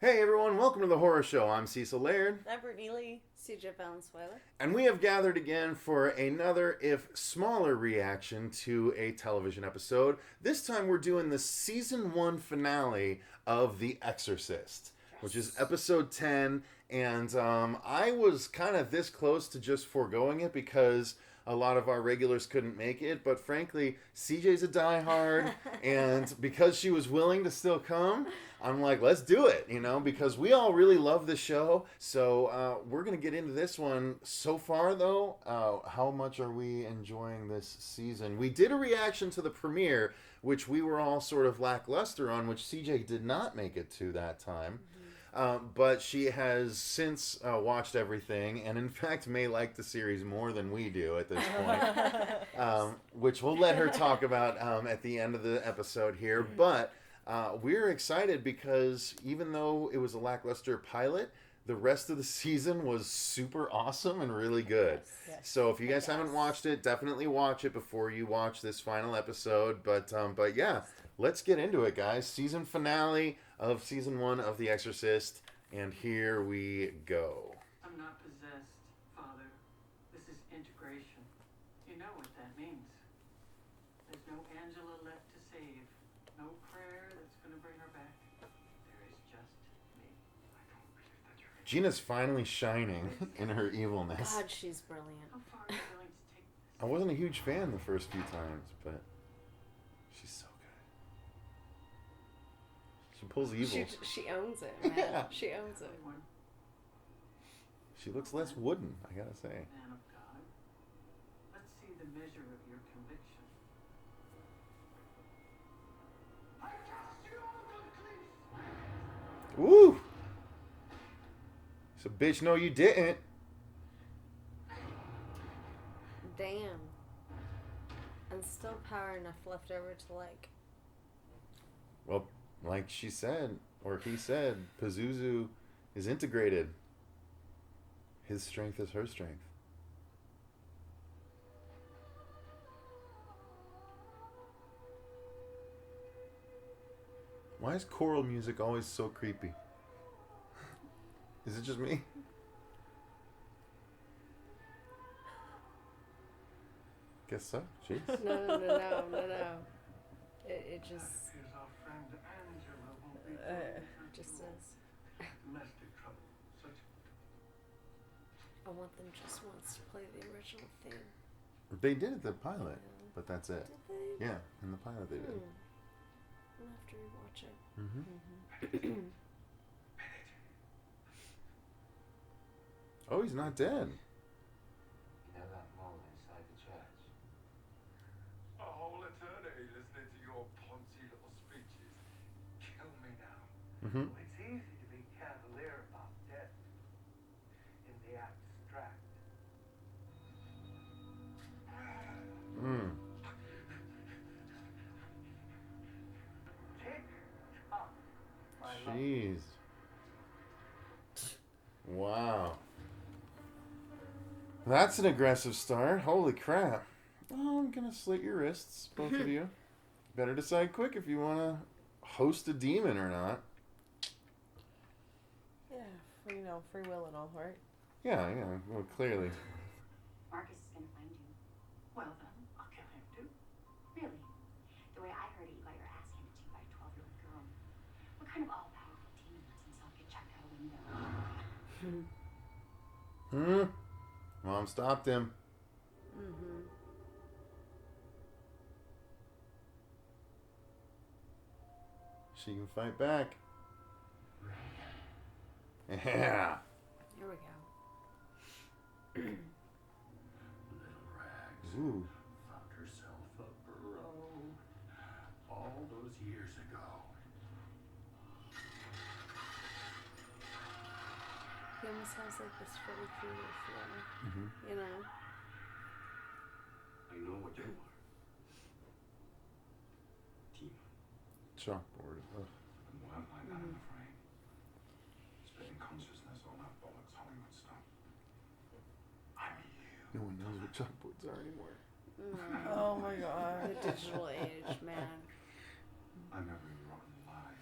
Hey everyone, welcome to the Horror Show. I'm Cecil Laird. I'm Brittin C.J. Valenzuela. And we have gathered again for another, if smaller, reaction to a television episode. This time we're doing the season 1 finale of The Exorcist, which is episode 10. And I was kind of this close to just foregoing it because a lot of our regulars couldn't make it. But frankly, CJ's a diehard. And because she was willing to still come, I'm like, let's do it, because we all really love the show. So we're going to get into this one. So far, though, how much are we enjoying this season? We did a reaction to the premiere, which we were all sort of lackluster on, which CJ did not make it to that time. But she has since watched everything, and in fact may like the series more than we do at this point, which we'll let her talk about at the end of the episode here. But we're excited because even though it was a lackluster pilot, the rest of the season was super awesome and really good. Yes. So if you guys haven't watched it, definitely watch it before you watch this final episode. But yeah, let's get into it, guys. Season finale of season 1 of The Exorcist, and here we go. I'm not possessed, Father. This is integration. You know what that means. There's no Angela left to save. No prayer that's going to bring her back. There is just me. I don't believe that you're... Gina's finally shining in her evilness. God, she's brilliant. How far are you willing to take this? I wasn't a huge fan the first few times, but she's so good. She pulls evil. She owns it, man. Yeah. She owns it. She looks less wooden, I gotta say. Man of God, let's see the measure of your conviction. I cast you out of the cliff. Woo! So, bitch, no, you didn't. Damn. And still power enough left over to, Well, like she said, or he said, Pazuzu is integrated. His strength is her strength. Why is choral music always so creepy? Is it just me? Guess so. Jeez. No. It just... Is our friend Angela will be just says... domestic trouble. Such... I want them just once to play the original theme. They did the pilot, Yeah. but that's it. Did they? Yeah, in the pilot they did. I'll have to rewatch it. Mm-hmm. Oh, he's not dead. You know that mole inside the church? A whole eternity listening to your poncy little speeches. Kill me now. Mm-hmm. It's easy to be cavalier about death in the abstract. Mm. Tick tock, my love. Jeez. Wow. That's an aggressive start. Holy crap. Oh, I'm gonna slit your wrists, both of you. Better decide quick if you want to host a demon or not. Yeah, free will and all, right? Yeah, well, clearly. Marcus is going to find you. Well then, I'll kill him too. Really? The way I heard it, you got your ass handed to you by a 12-year-old girl. What kind of all-powerful demon lets himself get chucked out a window? Mom stopped him. Mm-hmm. She can fight back. Yeah. Here we go. Little Rags Ooh. found herself a burrow all those years ago. He almost has this Freddy Krueger feel, Mm-hmm. you know? I know what you are. Demon. Chalkboard. Ugh. And why am I not afraid? Spitting consciousness on that bollocks Hollywood stuff. I'm you. No one knows what chalkboards are anymore. Oh my god. The digital age, man. I'm every rotten lie.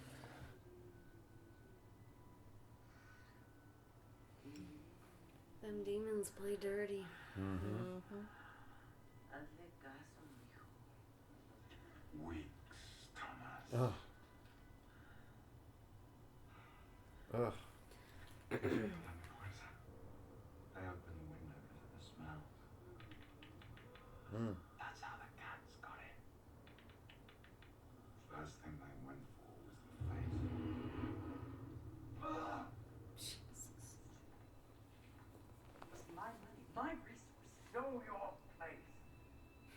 Them demons play dirty. Mm-hmm. Weeks, Thomas. Ugh. Ugh. They opened the window because of the smell. Mm. That's how the cats got in. First thing they went for was the face. Jesus. It's my money, my resources. Know your place.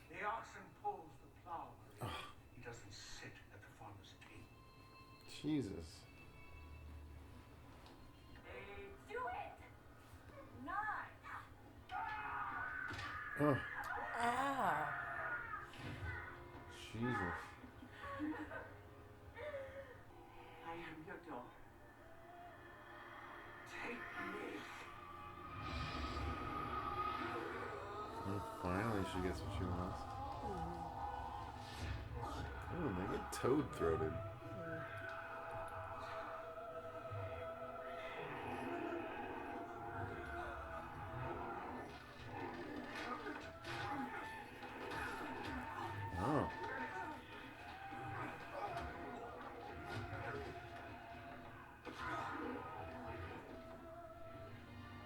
The oxen pulls the plow. He doesn't sit at the farmer's table. Jesus. Do it! 9. Ugh. Ah. Jesus. I am your daughter. Take me. And finally she gets what she wants. Oh, they get toad-throated. Oh.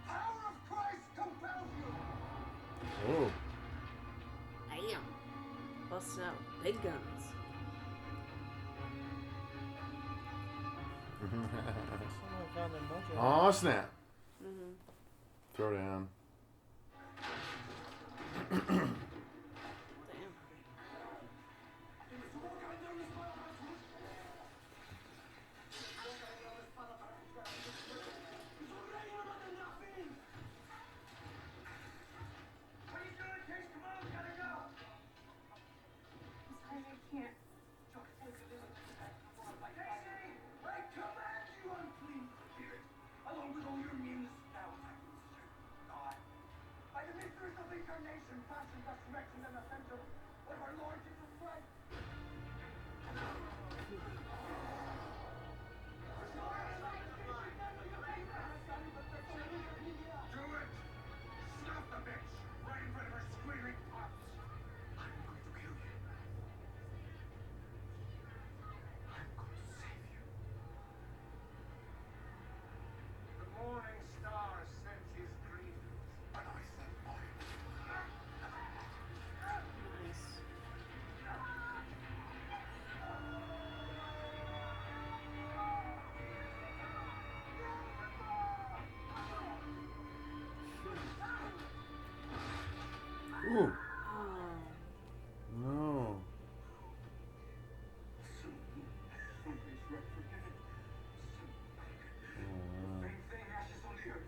Power of Christ compels you. Oh. Damn. Busting out big guns. Someone found their mojo. Oh, snap. Mm-hmm. Throw down. Damn. What are you doing, Case? Come on, we gotta go. I'm sorry, I can't. Casey, I command you unclean spirit, along with all your mean spells I can serve God. By the mysteries of incarnation, passion, resurrection, and ascension of our Lord Jesus Christ. Do it! Snuff the bitch! Right in front of her squealing pups! I'm going to kill you. I'm going to save you. The morning star sends his greetings, and I send mine. Nice. Ooh. Oh. No. Soon, somebody's forgiven. Oh, Same thing, ashes on the earth.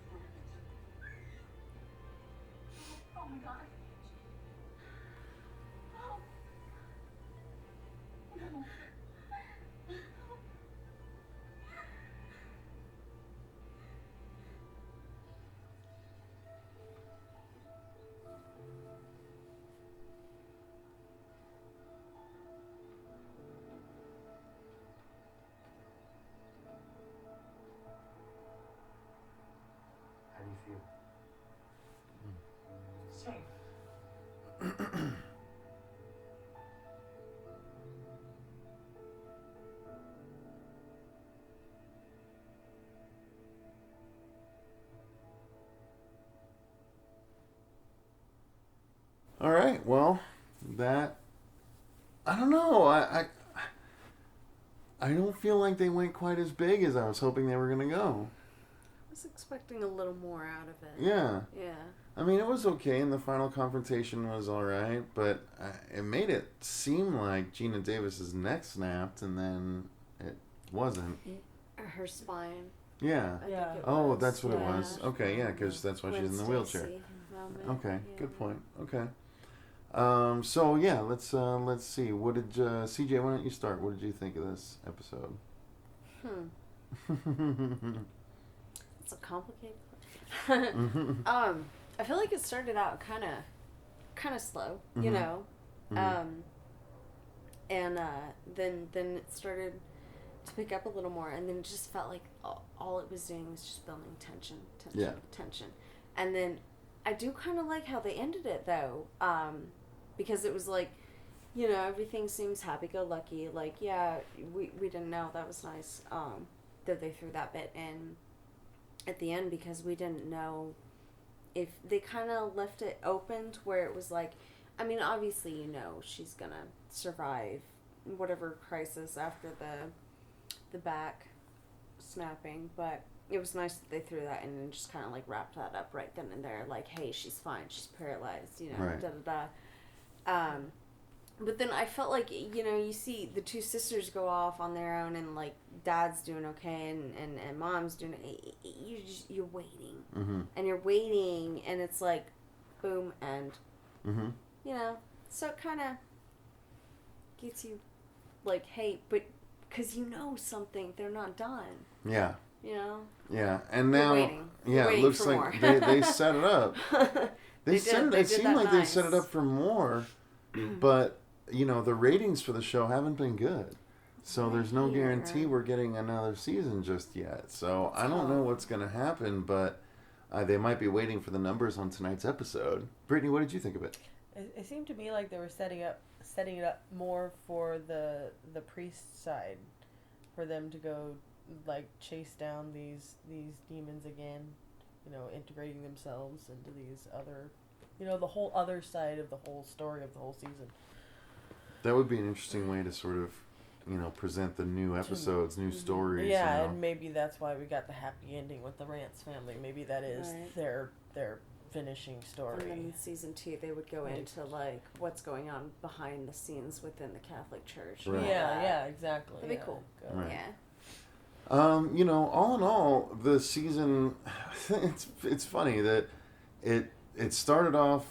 Oh my god. Oh. No. How do you feel? Safe. All right. Well, that I don't know. I don't feel like they went quite as big as I was hoping they were gonna go. I was expecting a little more out of it. Yeah. Yeah. I mean, it was okay, and the final confrontation was all right, but it made it seem like Geena Davis's neck snapped, and then it wasn't. Her spine. Yeah. I think Yeah. it Oh, was. that's what it Yeah. was. Okay, yeah, because that's why she's in the Gwen wheelchair. Stacy moment. Okay, Yeah. good point. Okay. So yeah, let's see. What did CJ? Why don't you start? What did you think of this episode? It's a complicated question. I feel like it started out kind of slow, you Mhm. know, Mhm. and then it started to pick up a little more, and then it just felt like all it was doing was just building tension, Yeah. tension, And then I do kind of like how they ended it, though, because it was like, you know, everything seems happy-go-lucky. Like, yeah, we didn't know. That was nice that they threw that bit in at the end, because we didn't know if they kind of left it open to where it was like, I mean, obviously, you know, she's going to survive whatever crisis after the back snapping, but it was nice that they threw that in and just kind of like wrapped that up right then and there, like, hey, she's fine, she's paralyzed, you know, Right. But then I felt like, you know, you see the two sisters go off on their own, and like dad's doing okay, and mom's doing you're waiting, Mm-hmm. and you're waiting, and it's like boom, and Mm-hmm. you know, so it kind of gets you like, hey, but because you know something, they're not done, Yeah. you know. Yeah. And You're now, waiting. yeah, You're it waiting looks for like more. they set it up. They It did seemed that like they set it nice. up for more, but you know the ratings for the show haven't been good, so there's no Right. guarantee we're getting another season just yet. So I don't know what's gonna happen, but they might be waiting for the numbers on tonight's episode. Brittany, what did you think of it? It seemed to me like they were setting it up more for the priest side, for them to go like chase down these demons again, you know, integrating themselves into these other, you know, the whole other side of the whole story of the whole season. That would be an interesting way to sort of, you know, present the new episodes, new stories. Yeah, you know? and maybe that's why we got the happy ending with the Rance family. Maybe that is Right. their finishing story. And then in season 2, they would go into like what's going on behind the scenes within the Catholic Church. Right. Yeah, exactly. That'd be yeah. cool. Go. Right. Yeah. You know, all in all, the season, it's funny that it started off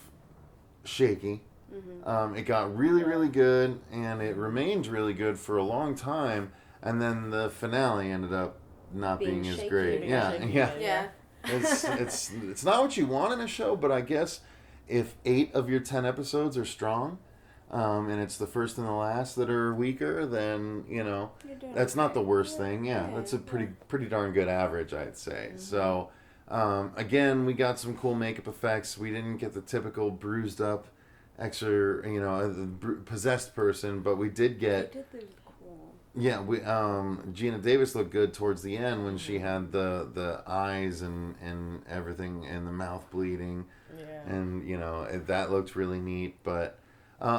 shaky. Mm-hmm. It got really, really good, and it remained really good for a long time, and then the finale ended up not Being being as shaky. great. Being Yeah, shaky, yeah. Yeah. It's not what you want in a show, but I guess if 8 of your 10 episodes are strong, and it's the first and the last that are weaker, then you know You're doing that's not the okay. worst thing. Yeah, that's a pretty darn good average, I'd say. So again, we got some cool makeup effects. We didn't get the typical bruised up, possessed person, but we did get. They did look cool. Yeah, we Geena Davis looked good towards the end when she had the eyes and everything and the mouth bleeding, Yeah. and you know that looked really neat. But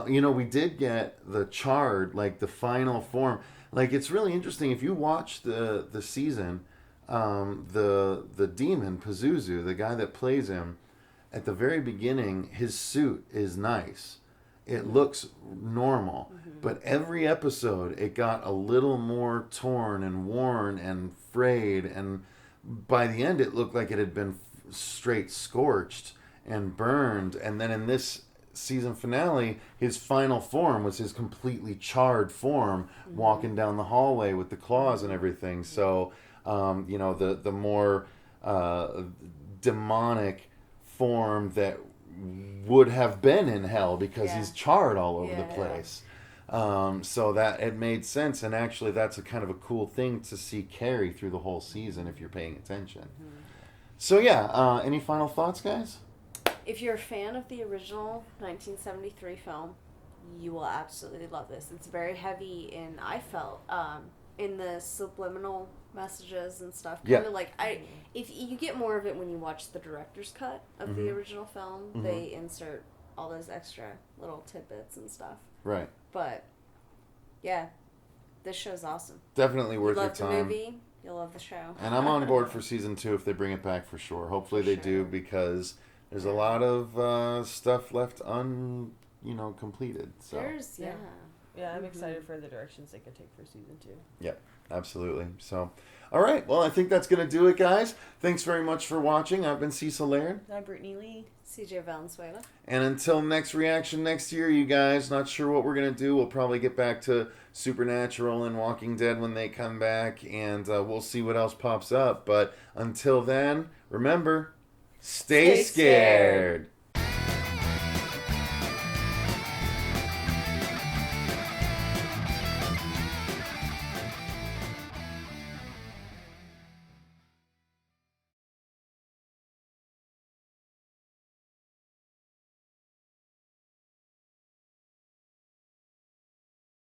you know, we did get the charred, like the final form. Like it's really interesting if you watch the season, the demon Pazuzu, the guy that plays him, at the very beginning, his suit is nice. It looks normal, but every episode it got a little more torn and worn and frayed, and by the end it looked like it had been straight scorched and burned. And then in this season finale, his final form was his completely charred form, walking down the hallway with the claws and everything. So, you know, the more demonic form that would have been in hell because he's charred all over the place. So that it made sense, and actually that's a kind of a cool thing to see carry through the whole season if you're paying attention. So yeah, any final thoughts, guys? If you're a fan of the original 1973 film, you will absolutely love this. It's very heavy I felt, in the subliminal messages and stuff. Kind of like, if you get more of it when you watch the director's cut of the original film, they insert all those extra little tidbits and stuff. Right. But, yeah, this show's awesome. Definitely worth You your love the time. movie, you'll love the show. And I'm on board for season 2 if they bring it back for sure. Hopefully they do, because there's a lot of stuff left completed. So There's, Yeah, I'm excited for the directions they could take for season 2. Yep, absolutely. So, all right. Well, I think that's going to do it, guys. Thanks very much for watching. I've been Cecil Laird. I'm Brittany Lee. CJ Valenzuela. And until next reaction next year, you guys, not sure what we're going to do. We'll probably get back to Supernatural and Walking Dead when they come back, and we'll see what else pops up. But until then, remember, stay Stay scared. scared.